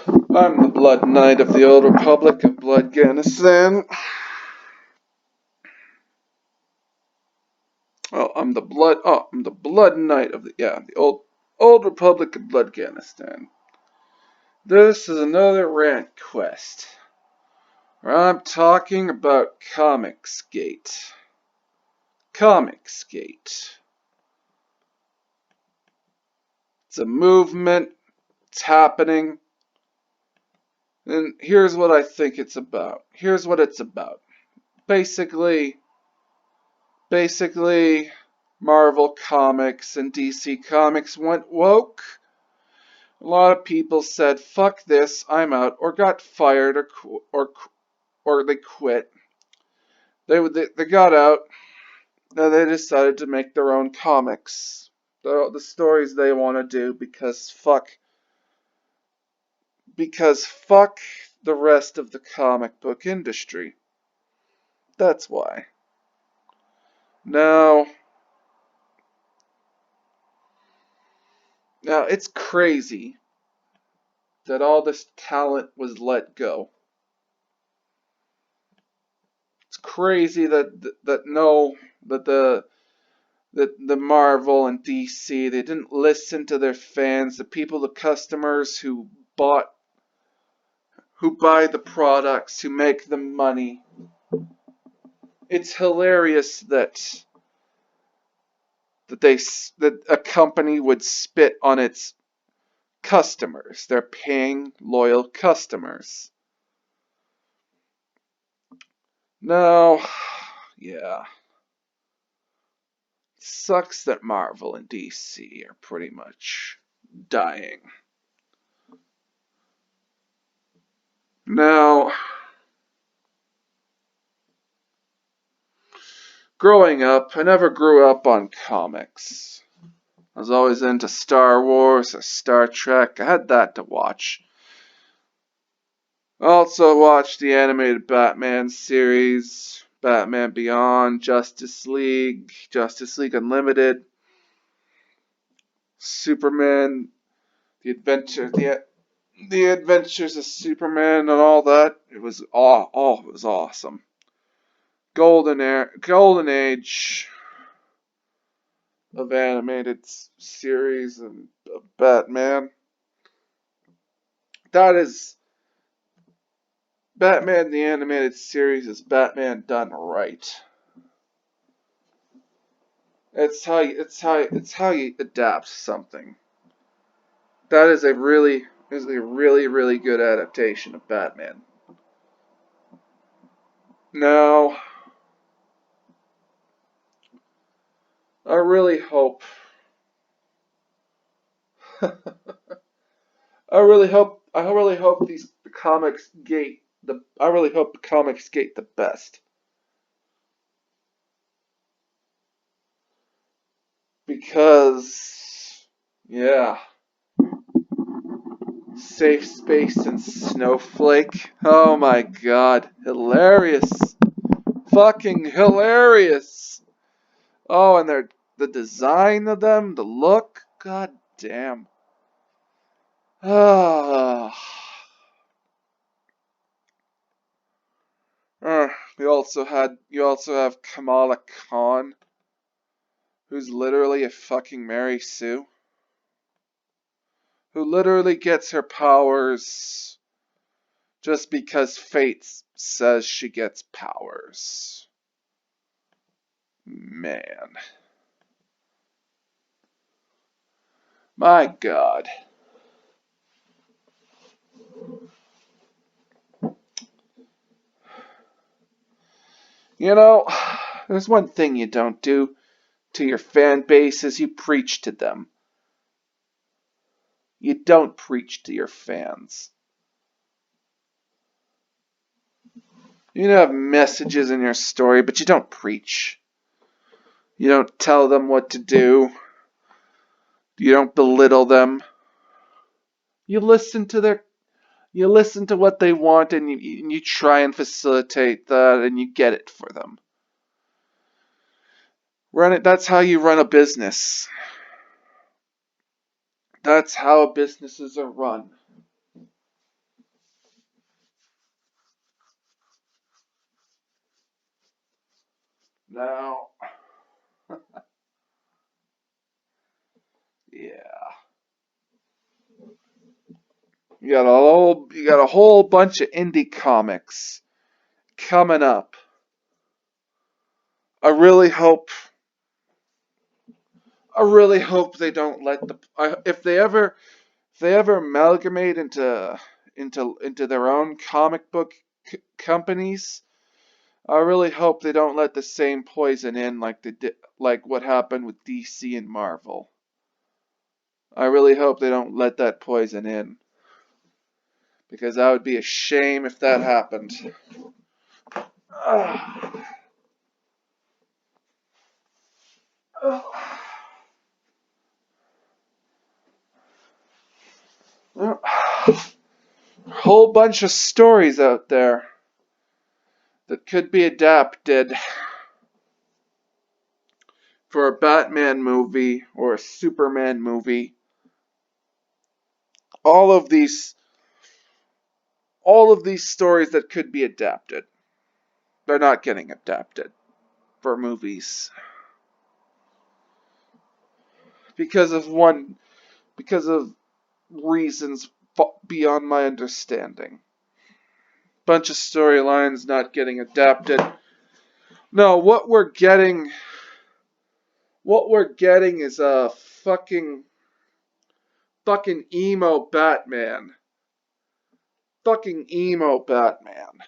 I'm the Blood Knight of the Old Republic of Bloodganistan. I'm the Blood Knight of the Old Republic of Bloodganistan. This is another rant quest where I'm talking about Comicsgate. Comicsgate. It's a movement. It's happening. And here's what I think it's about. Here's what it's about. Basically, Marvel Comics and DC Comics went woke. A lot of people said, "Fuck this, I'm out," or got fired, or they quit. They got out, and they decided to make their own comics, the stories they want to do, because fuck the rest of the comic book industry. That's why. Now it's crazy that all this talent was let go. It's crazy that the Marvel and DC, they didn't listen to their fans, the people, the customers who buy the products, who make the money. It's hilarious that a company would spit on its customers. They're paying loyal customers. Now, yeah. Sucks that Marvel and DC are pretty much dying. Now, growing up, I never grew up on comics. I was always into Star Wars or Star Trek. I had that to watch. I also watched the animated Batman series, Batman Beyond, Justice League Unlimited, Superman, the Adventures of Superman, and all that. It was awesome. Golden Age of animated series and Batman. That is Batman the animated series is Batman done right. It's how you adapt something. That is a really good adaptation of Batman. Now, I really hope I really hope the comics gate the best, because yeah, Safe Space and Snowflake. Oh my god, hilarious. Fucking hilarious. Oh, and the design of them, the look, god damn. Ah. You also have Kamala Khan, who's literally a fucking Mary Sue, who literally gets her powers just because fate says she gets powers. Man. My god. You know, there's one thing you don't do to your fan base is you preach to them. You don't preach to your fans. You have messages in your story, but you don't preach. You don't tell them what to do. You don't belittle them. You listen to what they want, and you try and facilitate that, and you get it for them. That's how you run a business. That's how businesses are run. Now, yeah, you got a whole bunch of indie comics coming up. I really hope they don't let if they ever amalgamate into their own comic book companies. I really hope they don't let the same poison in like what happened with DC and Marvel. I really hope they don't let that poison in because that would be a shame if that happened. Whole bunch of stories out there that could be adapted for a Batman movie or a Superman movie. All of these stories that could be adapted. They're not getting adapted for movies because of reasons beyond my understanding. Bunch of storylines not getting adapted. No, what we're getting is a fucking emo Batman. Fucking emo Batman.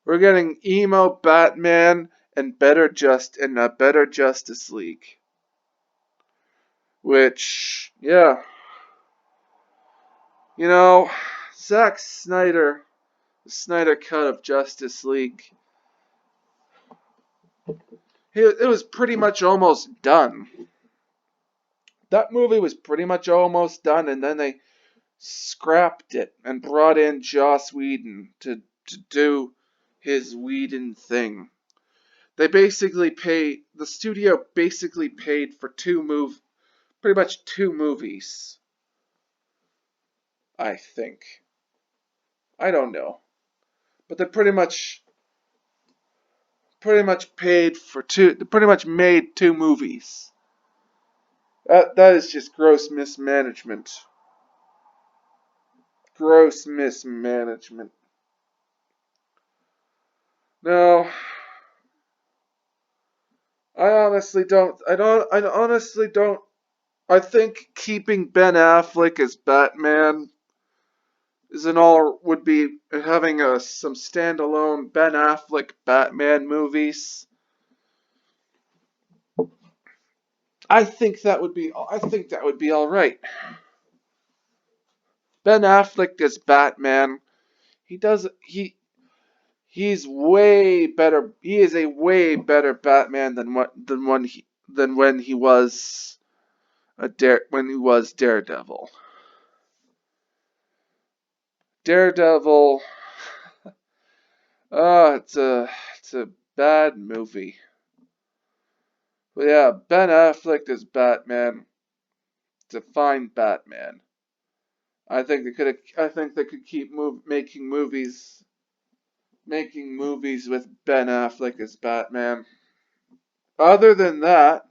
We're getting emo Batman and a better Justice League. Which, yeah. You know, Zack Snyder, the Snyder cut of Justice League, it was pretty much almost done. That movie was pretty much almost done, and then they scrapped it and brought in Joss Whedon to do his Whedon thing. The studio basically paid for pretty much two movies. I think. I don't know. But they pretty much made two movies. That is just gross mismanagement. Gross mismanagement. No, I honestly don't. I think keeping Ben Affleck as Batman would be having some standalone Ben Affleck Batman movies. I think that would be all right. Ben Affleck as Batman, he does he he's way better. He is a way better Batman than when he was Daredevil. Daredevil, it's a bad movie. But yeah, Ben Affleck as Batman, it's a fine Batman. I think they could keep making movies with Ben Affleck as Batman. Other than that,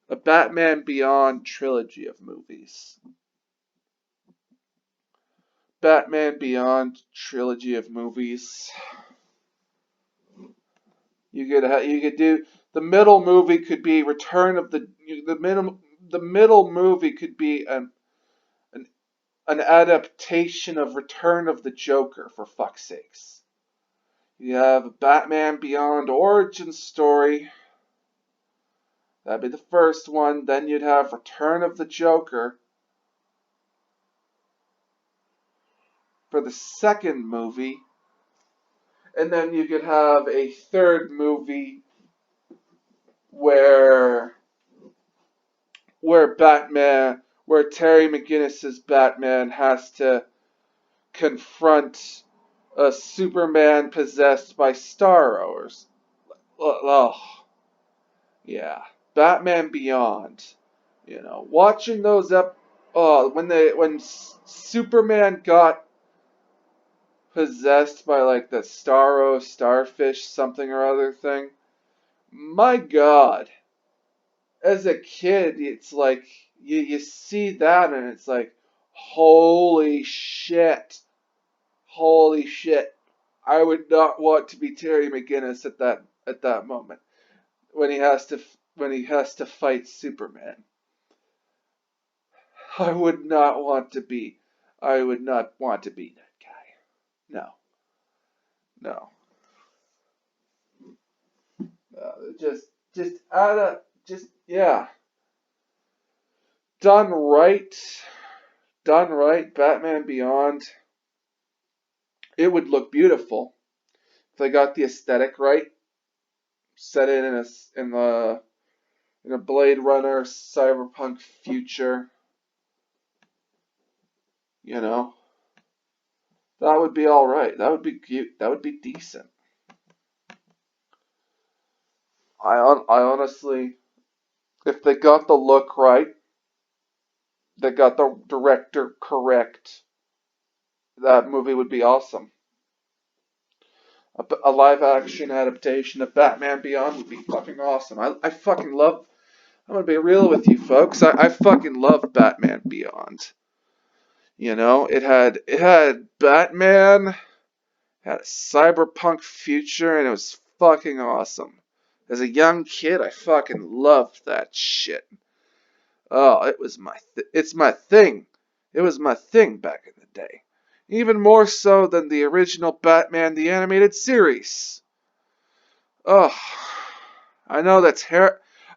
a Batman Beyond trilogy of movies. Batman Beyond trilogy of movies. You could do the middle movie could be Return of the middle movie could be an an adaptation of Return of the Joker, for fuck's sakes. You have a Batman Beyond origin story. That'd be the first one. Then you'd have Return of the Joker for the second movie. And then you could have a third movie where where Terry McGinnis's Batman has to confront a Superman possessed by Starros. Oh, yeah, Batman Beyond. Watching those up. Oh, when Superman got possessed by like the starfish something or other thing. My God. As a kid, it's like you see that and it's like, holy shit. Holy shit. I would not want to be Terry McGinnis at that moment when he has to fight Superman. I would not want to be I would not want to be that guy. No. No. Just out of just yeah. Done right. Done right, Batman Beyond. It would look beautiful if they got the aesthetic right. Set it in a Blade Runner cyberpunk future. You know, that would be all right. That would be cute. That would be decent. I honestly, if they got the look right, they got the director correct, that movie would be awesome. A live action adaptation of Batman Beyond would be fucking awesome. I fucking love. I'm gonna be real with you folks. I fucking love Batman Beyond. You know, it had Batman, had a cyberpunk future, and it was fucking awesome. As a young kid, I fucking loved that shit. Oh, it's my thing. It was my thing back in the day. Even more so than the original Batman the Animated Series. Oh, I know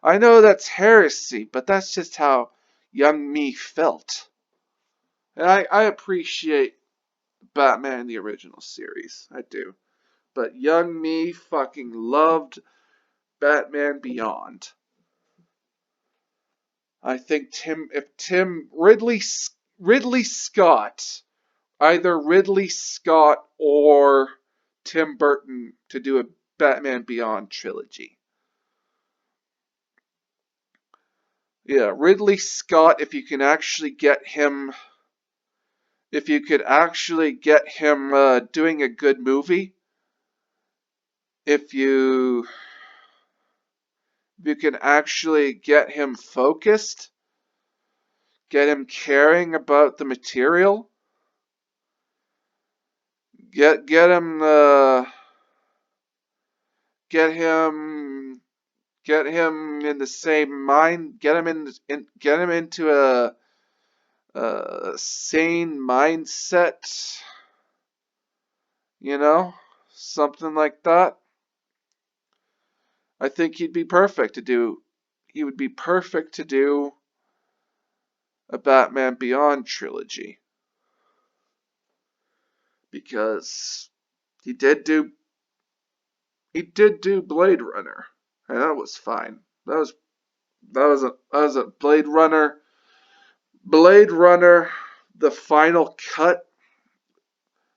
I know that's heresy, but that's just how young me felt. And I appreciate Batman the original series. I do. But young me fucking loved Batman Beyond. I think if Ridley Scott, either Ridley Scott or Tim Burton to do a Batman Beyond trilogy. Yeah, Ridley Scott, if you could actually get him doing a good movie, if you if you can actually get him focused, get him caring about the material, get him get him get him in the same mind, get him into a sane mindset, you know, something like that. I think he would be perfect to do a Batman Beyond trilogy because he did do he did do Blade Runner, and that was fine. That was a Blade Runner, the final cut.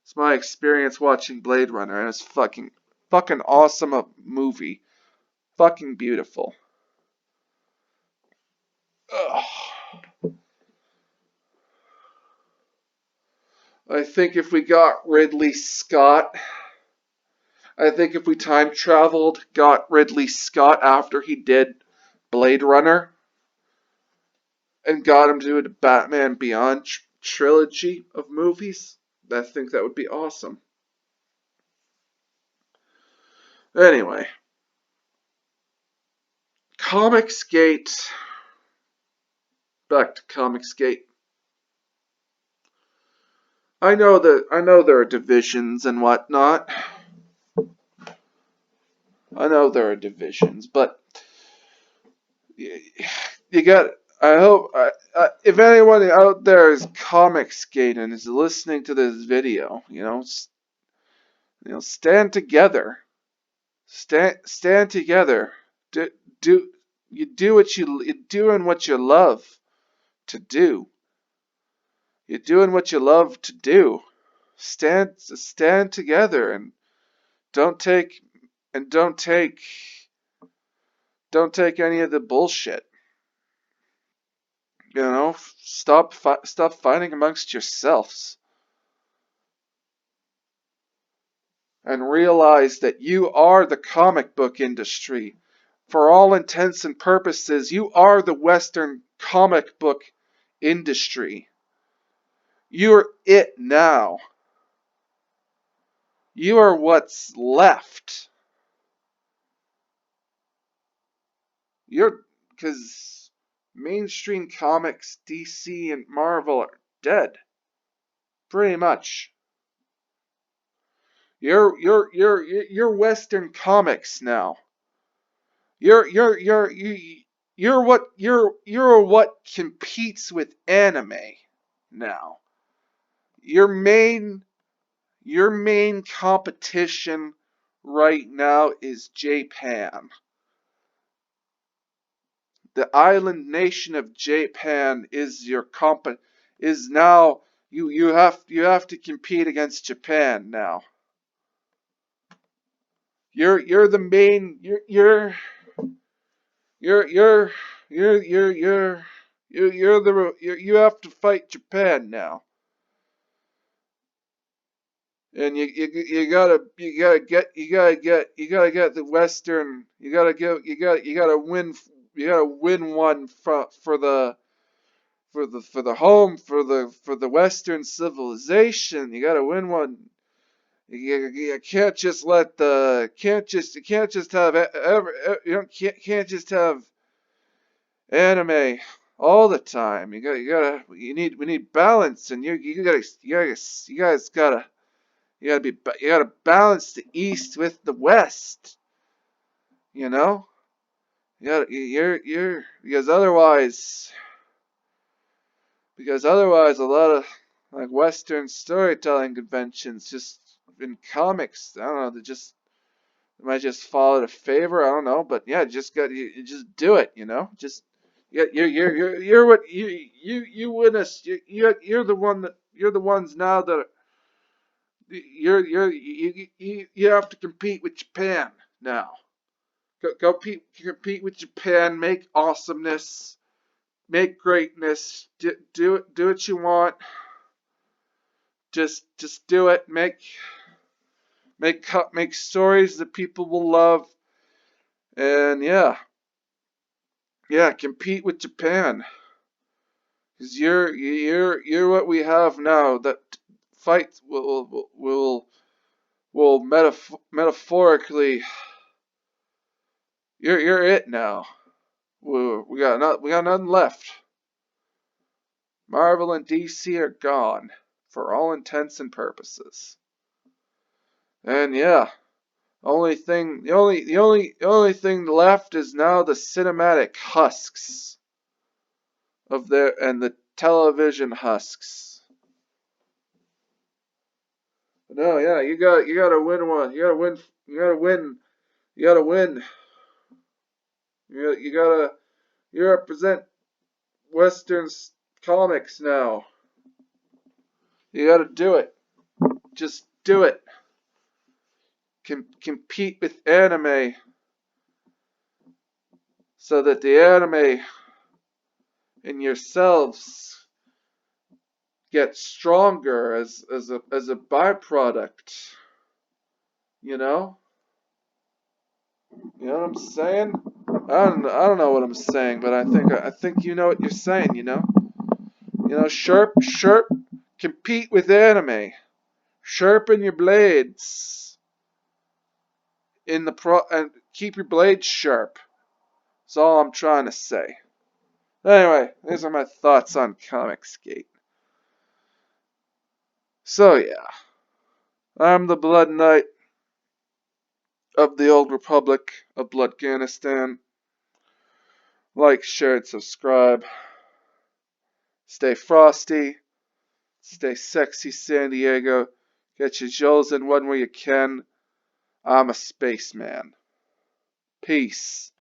It's my experience watching Blade Runner, and it's fucking awesome a movie, fucking beautiful. Ugh. I think if we got Ridley Scott, I think if we time traveled, got Ridley Scott after he did Blade Runner, and got him to do a Batman Beyond trilogy of movies, I think that would be awesome. Anyway, Comicsgate. Back to Comicsgate. I know there are divisions and whatnot. I know there are divisions, but you got. I hope if anyone out there is Comicsgate and is listening to this video, stand together. Stand together. Do do you're doing what you love to do. You're doing what you love to do. Stand together and don't take and don't take any of the bullshit. Stop fighting amongst yourselves. and realize that you are the comic book industry. For all intents and purposes, you are the Western comic book industry. You're it now. You are what's left. Because mainstream comics, DC and Marvel are dead. Pretty much. You're Western comics now. You're you're you're you you're what competes with anime now. Your main your main competition right now is Japan. The island nation of Japan is your is now you have to compete against Japan now. You're the main you're you're you have to fight Japan now. And you gotta get the Western you gotta win one for the home for the Western civilization. You gotta win one. You can't just let the you can't just have can't just have anime all the time. We need balance, and you gotta balance the East with the West. You know, you're because otherwise a lot of like Western storytelling conventions just in comics, I don't know, they might just fall out of favor. I don't know, but yeah, you just do it. Just you're what you win us. You're the one that you're the ones now that you have to compete with Japan now. Compete with Japan. Make awesomeness. Make greatness. Do what you want. Just do it. Make stories that people will love. And compete with Japan. Because you're what we have now. That fight will metaphorically. You're it now. We got nothing left. Marvel and DC are gone for all intents and purposes. And the only thing left is now the cinematic husks of and the television husks. No, yeah, you gotta win one. You gotta win. You gotta win. You represent Western comics now. You gotta do it. Just do it. Compete with anime so that the anime in yourselves get stronger as a byproduct. You know? You know what I'm saying? I don't know what I'm saying, but I think you know what you're saying, you know? Sharp, compete with anime. Sharpen your blades and keep your blades sharp. That's all I'm trying to say. Anyway, these are my thoughts on Comicsgate. So yeah, I'm the Blood Knight of the Old Republic of Bloodganistan. Like, share, and subscribe. Stay frosty. Stay sexy, San Diego. Get your jewels in one where you can. I'm a spaceman. Peace.